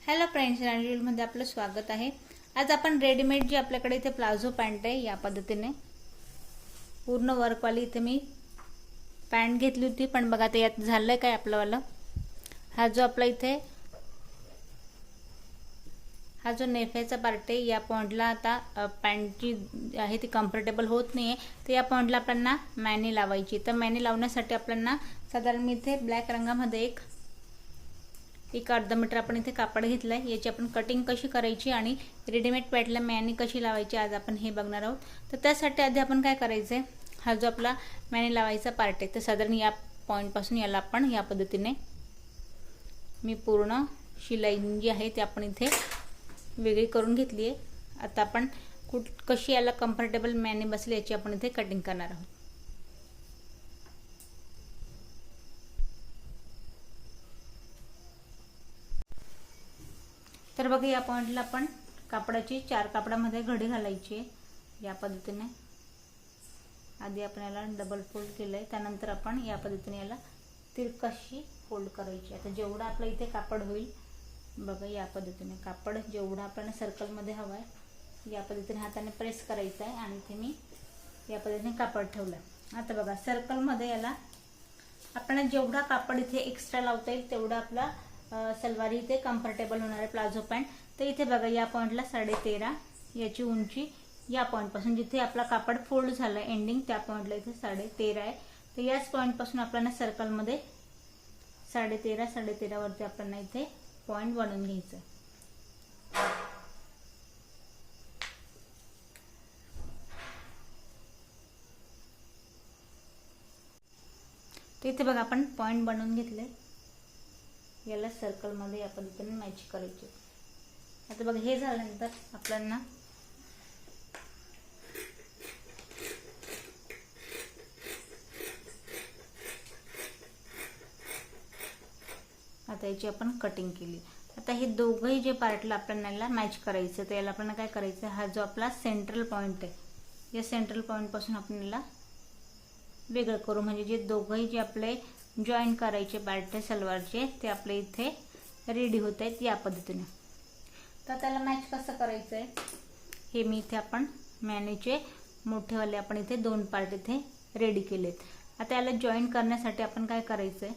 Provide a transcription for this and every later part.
Hello friends, मध्ये आपलं स्वागत आहे। आज आपण रेडीमेड जी आपल्याकडे इथे प्लाझो पॅन्ट आहे या पद्धतीने पूर्ण वर्कवाली इथे मी पॅन्ट घेतली होती, पण बघा ते यात झालंय काय आपलंवाला हा जो आपला इथे हा जो नेफेचा पार्ट आहे या पॉइंटला आता पॅन्टची आहे ती कम्फर्टेबल होत नाही आहे, तर या पॉइंटला आपल्याला मॅनी लावायची। तर मॅनी लावण्यासाठी आपल्याला साधारण मी इथे ब्लॅक रंगामध्ये एक अर्धा मीटर आपण इथे कापड घेतलंय। याची आपण कटिंग कशी करायची आणि रेडीमेड पॅन्टला मॅनी कशी लावायची आज आपण हे बघणार आहोत। तर त्यासाठी आधी आपण काय करायचंय, हा जो आपला मॅनी लावायचा पार्ट आहे तर साधारण या पॉइंट पासून याला आपण या पद्धतीने मी पूर्ण शिलाई जी आहे ती आपण इथे वेगळी करून घेतली आहे। आता आपण कशी याला कम्फर्टेबल मॅनी बसली याची आपण इथे कटिंग करणार आहोत। तर बघा या पॉइंटला आपण कापडाची 4 कापडामध्ये घडी घालायची आहे या पद्धतीने। आधी आपण याला डबल फोल्ड केलंय, त्यानंतर आपण या पद्धतीने याला तिरकशी फोल्ड करायची। आता जेवढा आपला इथे कापड होईल बघा या पद्धतीने कापड जेवढा आपल्याला सर्कल मध्ये हवं आहे या पद्धतीने हाताने प्रेस करायचं आहे आणि इथे मी या पद्धतीने कापड ठेवलं। आता बघा सर्कल मध्ये याला आपण जेवढा कापड इथे एक्स्ट्रा लावता येईल तेवढा आपला सलवारी इथे कम्फर्टेबल होणार आहे प्लाझो पॅन्ट। तर इथे बघा या पॉइंटला 13.5 याची उंची या पॉइंट पासून जिथे आपला कापड फोल्ड झालं एंडिंग त्या पॉइंटला इथे 13.5 आहे। तर याच पॉइंट पासून आपल्याला सर्कल मध्ये 13.5 वरती आपल्याला इथे पॉइंट बनवून घ्यायचं। तर इथे बघा आपण पॉइंट बनवून घेतले, याला सर्कल मध्ये या पद्धतीने मॅच करायचे। आता बघा हे झाल्यानंतर आपल्याला आता याची आपण कटिंग केली। आता हे दोघंही जे पार्टला आपल्याला मॅच करायचं तर याला आपण काय करायचं, हा जो आपला सेंट्रल पॉइंट आहे या सेंट्रल पॉइंट पासून आपण याला वेगळं करू, म्हणजे जे दोघंही जे आपले जॉईन करायचे पार्ट सलवारचे ते आपले इथे रेडी होत आहेत या पद्धतीने। तर त्याला मॅच कसं करायचं आहे हे मी इथे आपण मॅनीचे मोठेवाले आपण इथे 2 पार्ट इथे रेडी केलेत। आता याला जॉईन करण्यासाठी आपण काय करायचंय,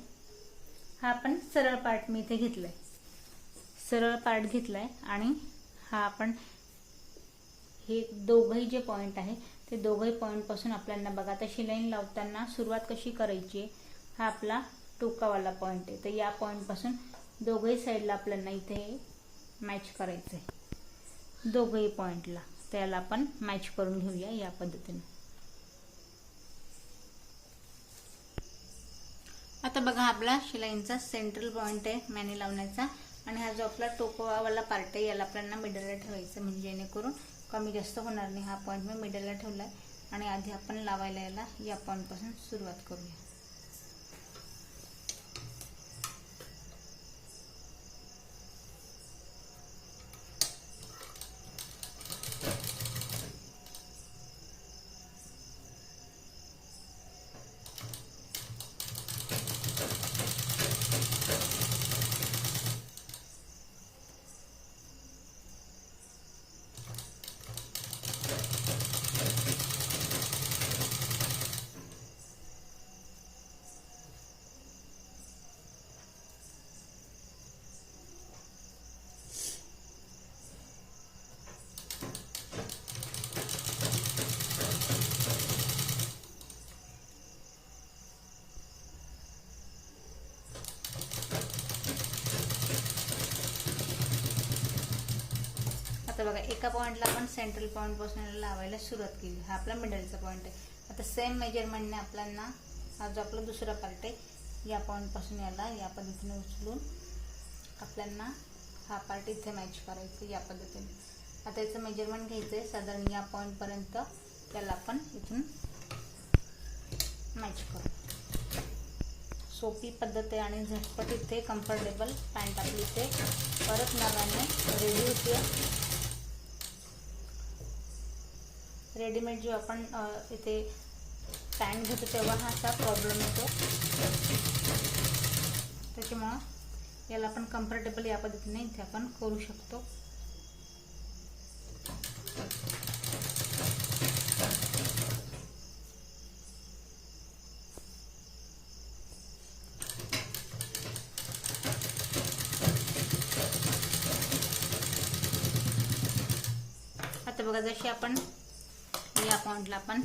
हा आपण सरळ पार्ट मी इथे घेतलाय, सरळ पार्ट घेतलाय आणि हा आपण हे दोघंही जे पॉइंट आहे ते दोघंही पॉइंट पासून आपल्याला बघा आता शिलाई लावताना सुरुवात कशी करायची, हा आपला टोकावाला पॉइंट आहे। तर या पॉइंट पासून दोघंही साईडला आपल्याला इथे मॅच करायचंय दोघंही पॉइंटला। त्याला आपण मॅच करून घेऊया या पद्धतीने। आता बघा आपला शिलाईंचा सेंट्रल पॉइंट आहे मॅनी लावण्याचा आणि हा जो आपला टोकावाला पार्ट आहे याला आपल्याला मिडलला ठेवायचं, म्हणजे जेणेकरून कमी जास्त होणार नाही। हा पॉइंट मी मिडलला ठेवलाय आणि आधी आपण लावायला याला या पॉइंट पासून सुरुवात करूया। आता बघा एका पॉइंटला आपण सेंट्रल पॉइंट पासून लावायला सुरुवात केली, हा आपला मिडलचा पॉइंट आहे। आता सेम मेजरमेंटने आपल्याला हा जो आपला दुसरा पार्ट आहे या पॉइंट पासून याला या पद्धतीने उचलून आपल्याला हा पार्ट इथे मॅच करायचा या पद्धतीने। आता याचं मेजरमेंट घ्यायचंय साधारण या पॉइंट पर्यंत, त्याला आपण इथून मॅच करू। सोपी पद्धत आहे आणि झटपट इथे कम्फर्टेबल पॅन्ट आपली इथे परत नव्याने रेडी होते। रेडीमेड जो आपण इथे टाइम घेतो तेव्हा हा असा प्रॉब्लेम येतो, त्याच्यामुळे याला आपण कम्फर्टेबल या पद्धतीने इथे आपण करू शकतो. आता बघा जशी आपण या पॉइंटला आपण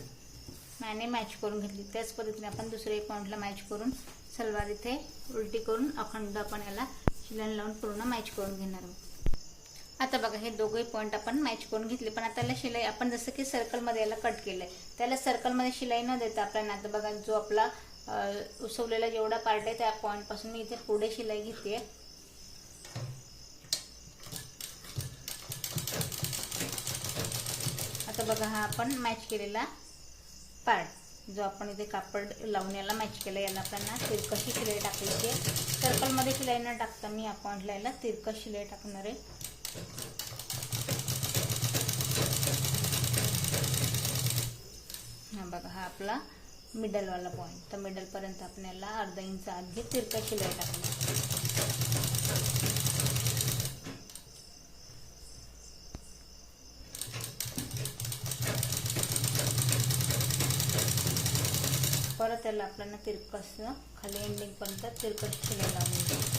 माने मॅच करून घेतली त्याच पद्धतीने आपण दुसऱ्या पॉइंटला मॅच करून सलवार इथे उलटी करून अखंड आपण याला शिलाई लावून पूर्ण मॅच करून घेणार आहोत. आता बघा हे दोघे पॉइंट आपण मॅच करून घेतले, पण आता याला शिलाई आपण जसं की सर्कलमध्ये याला कट केलंय त्याला सर्कलमध्ये शिलाई न देता आपल्याला आता बघा जो आपला उसवलेला जेवढा पार्ट आहे त्या पॉइंट पासून मी इथे पुढे शिलाई घेते. आता बघा हा आपण मॅच केलेला पार्ट जो आपण इथे कापड लावून याला मॅच केलं याला आपल्याला तिरकशी शिलाई टाकायची आहे. सर्कलमध्ये शिलाई न टाकता मी या पॉइंटला याला तिरकस शिलाई टाकणार आहे. हा बघा हा आपला मिडलवाला पॉइंट, तर मिडलपर्यंत आपण याला अर्धा इंच आत घेत तिरकस शिलाई टाकली. परत त्याला आपल्याला तिरकस खाली एंडिंग पर्यंत तिरकस शिलाई लावून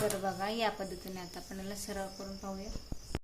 तर बघा या पद्धतीने आता आपण याला सराव करून पाहूया.